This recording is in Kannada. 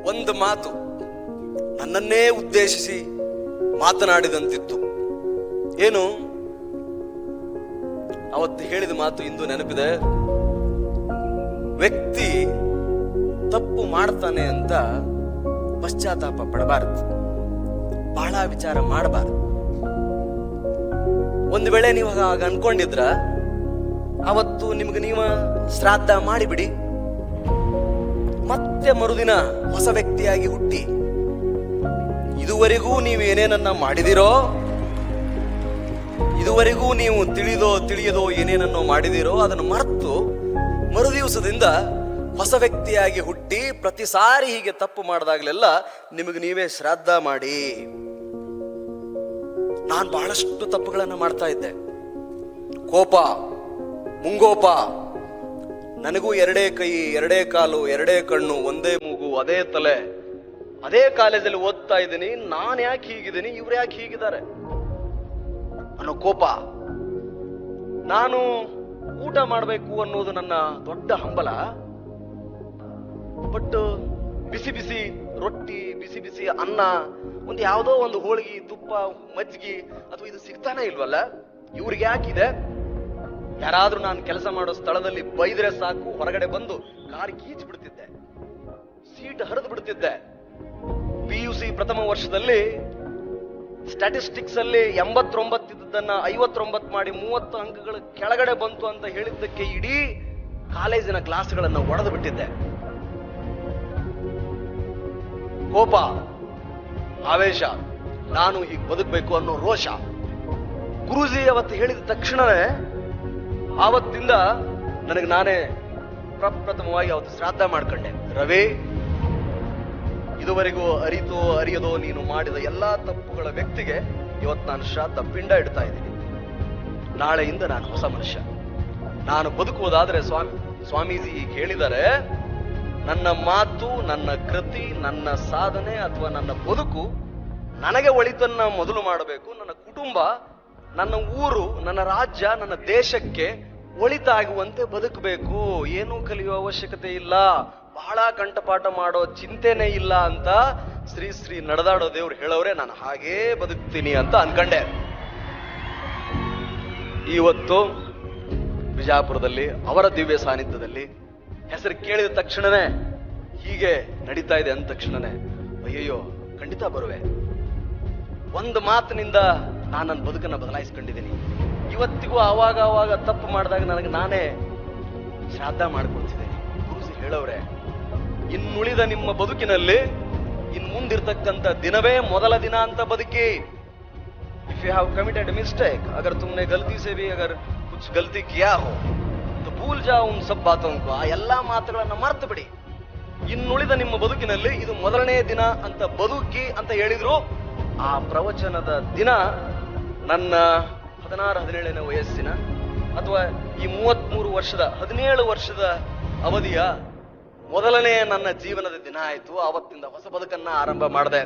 ಒಂದು ಮಾತು ನನ್ನನ್ನೇ ಉದ್ದೇಶಿಸಿ ಮಾತನಾಡಿದಂತಿತ್ತು. ಏನು ಅವತ್ತು ಹೇಳಿದ ಮಾತು ಇಂದು ನೆನಪಿದೆ. ವ್ಯಕ್ತಿ ತಪ್ಪು ಮಾಡ್ತಾನೆ ಅಂತ ಪಶ್ಚಾತ್ತಾಪ ಪಡಬಾರದು, ಬಹಳ ವಿಚಾರ ಮಾಡಬಾರದು. ಒಂದು ವೇಳೆ ನೀವು ಹಾಗ ಅನ್ಕೊಂಡಿದ್ರ ಅವತ್ತು ನಿಮ್ಗೆ ನೀವು ಶ್ರಾದ್ದ ಮಾಡಿಬಿಡಿ, ಮತ್ತೆ ಮರುದಿನ ಹೊಸ ವ್ಯಕ್ತಿಯಾಗಿ ಹುಟ್ಟಿ ಇದುವರೆಗೂ ನೀವು ಏನೇನನ್ನ ಮಾಡಿದಿರೋ, ಇದುವರೆಗೂ ನೀವು ತಿಳಿಯದೋ ಏನೇನನ್ನೋ ಮಾಡಿದಿರೋ ಅದನ್ನು ಮರೆತು ಮರುದಿವಸದಿಂದ ಹೊಸ ವ್ಯಕ್ತಿಯಾಗಿ ಹುಟ್ಟಿ ಪ್ರತಿ ಸಾರಿ ಹೀಗೆ ತಪ್ಪು ಮಾಡಿದಾಗಲೆಲ್ಲ ನಿಮಗೆ ನೀವೇ ಶ್ರಾದ್ದ ಮಾಡಿ. ನಾನು ಬಹಳಷ್ಟು ತಪ್ಪುಗಳನ್ನು ಮಾಡ್ತಾ ಇದ್ದೆ. ಕೋಪ, ಮುಂಗೋಪ, ನನಗೂ ಎರಡೇ ಕೈ, ಎರಡೇ ಕಾಲು, ಎರಡೇ ಕಣ್ಣು, ಒಂದೇ ಮೂಗು, ಅದೇ ತಲೆ, ಅದೇ ಕಾಲೇಜಲ್ಲಿ ಓದ್ತಾ ಇದ್ದೀನಿ, ನಾನು ಯಾಕೆ ಹೀಗಿದ್ದೀನಿ, ಇವ್ರು ಯಾಕೆ ಹೀಗಿದ್ದಾರೆ ಅನ್ನೋ ಕೋಪ. ನಾನು ಊಟ ಮಾಡಬೇಕು ಅನ್ನೋದು ನನ್ನ ದೊಡ್ಡ ಹಂಬಲ. ಬಟ್ ಬಿಸಿ ಬಿಸಿ ರೊಟ್ಟಿ, ಬಿಸಿ ಬಿಸಿ ಅನ್ನ, ಒಂದು ಯಾವುದೋ ಒಂದು ಹೋಳಿಗೆ, ತುಪ್ಪ, ಮಜ್ಜಿಗೆ ಅಥವಾ ಇದು ಸಿಗ್ತಾನೆ ಇಲ್ವಲ್ಲ, ಇವ್ರಿಗೆ ಯಾಕಿದೆ? ಯಾರಾದ್ರೂ ನಾನು ಕೆಲಸ ಮಾಡೋ ಸ್ಥಳದಲ್ಲಿ ಬೈದ್ರೆ ಸಾಕು, ಹೊರಗಡೆ ಬಂದು ಕಾರ್ ಕೀಚ್ ಬಿಡ್ತಿದ್ದೆ, ಸೀಟ್ ಹರಿದು ಬಿಡ್ತಿದ್ದೆ. PUC ಪ್ರಥಮ ವರ್ಷದಲ್ಲಿ ಸ್ಟ್ಯಾಟಿಸ್ಟಿಕ್ಸ್ ಅಲ್ಲಿ 89 ಇದ್ದದನ್ನ 59 ಮಾಡಿ 30 ಅಂಕಗಳ ಕೆಳಗಡೆ ಬಂತು ಅಂತ ಹೇಳಿದ್ದಕ್ಕೆ ಇಡೀ ಕಾಲೇಜಿನ ಕ್ಲಾಸ್ಗಳನ್ನ ಒಡೆದು ಬಿಟ್ಟಿದ್ದೆ. ಕೋಪ, ಆವೇಶ, ನಾನು ಹೀಗೆ ಬದುಕಬೇಕು ಅನ್ನೋ ರೋಷ. ಗುರೂಜಿ ಅವತ್ತು ಹೇಳಿದ ತಕ್ಷಣವೇ ಆವತ್ತಿಂದ ನನಗೆ ನಾನೇ ಪ್ರಪ್ರಥಮವಾಗಿ ಅವತ್ತು ಶ್ರಾದ್ದ ಮಾಡ್ಕೊಂಡೆ. ರವಿ, ಇದುವರೆಗೂ ಅರಿಯದೋ ನೀನು ಮಾಡಿದ ಎಲ್ಲಾ ತಪ್ಪುಗಳ ವ್ಯಕ್ತಿಗೆ ಇವತ್ತು ನಾನು ಶ್ರಾದ್ದ ಪಿಂಡ ಇಡ್ತಾ ಇದ್ದೀನಿ. ನಾಳೆಯಿಂದ ನಾನು ಹೊಸ ಮನುಷ್ಯ. ನಾನು ಬದುಕುವುದಾದ್ರೆ ಸ್ವಾಮೀಜಿ ಈಗ ಹೇಳಿದ್ದಾರೆ, ನನ್ನ ಮಾತು, ನನ್ನ ಕೃತಿ, ನನ್ನ ಸಾಧನೆ ಅಥವಾ ನನ್ನ ಬದುಕು ನನಗೆ ಒಳಿತನ್ನ ಮೊದಲು ಮಾಡಬೇಕು. ನನ್ನ ಕುಟುಂಬ, ನನ್ನ ಊರು, ನನ್ನ ರಾಜ್ಯ, ನನ್ನ ದೇಶಕ್ಕೆ ಒಳಿತಾಗುವಂತೆ ಬದುಕಬೇಕು. ಏನೂ ಕಲಿಯುವ ಅವಶ್ಯಕತೆ ಇಲ್ಲ, ಬಹಳ ಕಂಠಪಾಠ ಮಾಡೋ ಚಿಂತೆನೇ ಇಲ್ಲ ಅಂತ ಶ್ರೀ ನಡೆದಾಡೋ ದೇವ್ರು ಹೇಳೋರೆ. ನಾನು ಹಾಗೇ ಬದುಕ್ತೀನಿ ಅಂತ ಅನ್ಕಂಡೆ. ಇವತ್ತು ಬಿಜಾಪುರದಲ್ಲಿ ಅವರ ದಿವ್ಯ ಸಾನ್ನಿಧ್ಯದಲ್ಲಿ ಹೆಸರು ಕೇಳಿದ ತಕ್ಷಣನೇ, ಹೀಗೆ ನಡೀತಾ ಇದೆ ಅಂದ ತಕ್ಷಣನೇ ಅಯ್ಯಯ್ಯೋ ಖಂಡಿತ ಬರುವೆ. ಒಂದು ಮಾತಿನಿಂದ ನಾನು ನನ್ನ ಬದುಕನ್ನ ಬದಲಾಯಿಸ್ಕೊಂಡಿದ್ದೀನಿ. ಇವತ್ತಿಗೂ ಆವಾಗ ತಪ್ಪು ಮಾಡಿದಾಗ ನನಗೆ ನಾನೇ ಶ್ರಾದ್ದ ಮಾಡ್ಕೊಳ್ತಿದ್ದೇನೆ. ಗುರುಜಿ ಹೇಳವ್ರೆ, ಇನ್ನುಳಿದ ನಿಮ್ಮ ಬದುಕಿನಲ್ಲಿ ಇನ್ ಮುಂದಿರ್ತಕ್ಕಂಥ ದಿನವೇ ಮೊದಲ ದಿನ ಅಂತ ಬದುಕಿ. If you have committed mistake, ಅಗರ್ ತುಮ್ನೆ ಗಲ್ತಿ ಸೆ ಭಿ ಅಗರ್ ಕುಚ್ ಗಲ್ತಿ ಕಿಯಾ ಹೋ ತೋ ಭೂಲ್ ಜಾओ ಉನ್ ಸಬ್ ಬಾತೋं ಕೋ. ಆ ಎಲ್ಲಾ ಮಾತುಗಳನ್ನ ಮರ್ತು ಬಿಡಿ. ಇನ್ನುಳಿದ ನಿಮ್ಮ ಬದುಕಿನಲ್ಲಿ ಇದು ಮೊದಲನೇ ದಿನ ಅಂತ ಬದುಕಿ ಅಂತ ಹೇಳಿದ್ರು. ಆ ಪ್ರವಚನದ ದಿನ ನನ್ನ 16-17ನೇ ವಯಸ್ಸಿನ ಅಥವಾ ಈ 33 ವರ್ಷದ 17 ವರ್ಷದ ಅವಧಿಯ ಮೊದಲನೇ ನನ್ನ ಜೀವನದ ದಿನ ಆಯ್ತು. ಆವತ್ತಿಂದ ಹೊಸ ಬದುಕನ್ನ ಆರಂಭ ಮಾಡಿದೆ.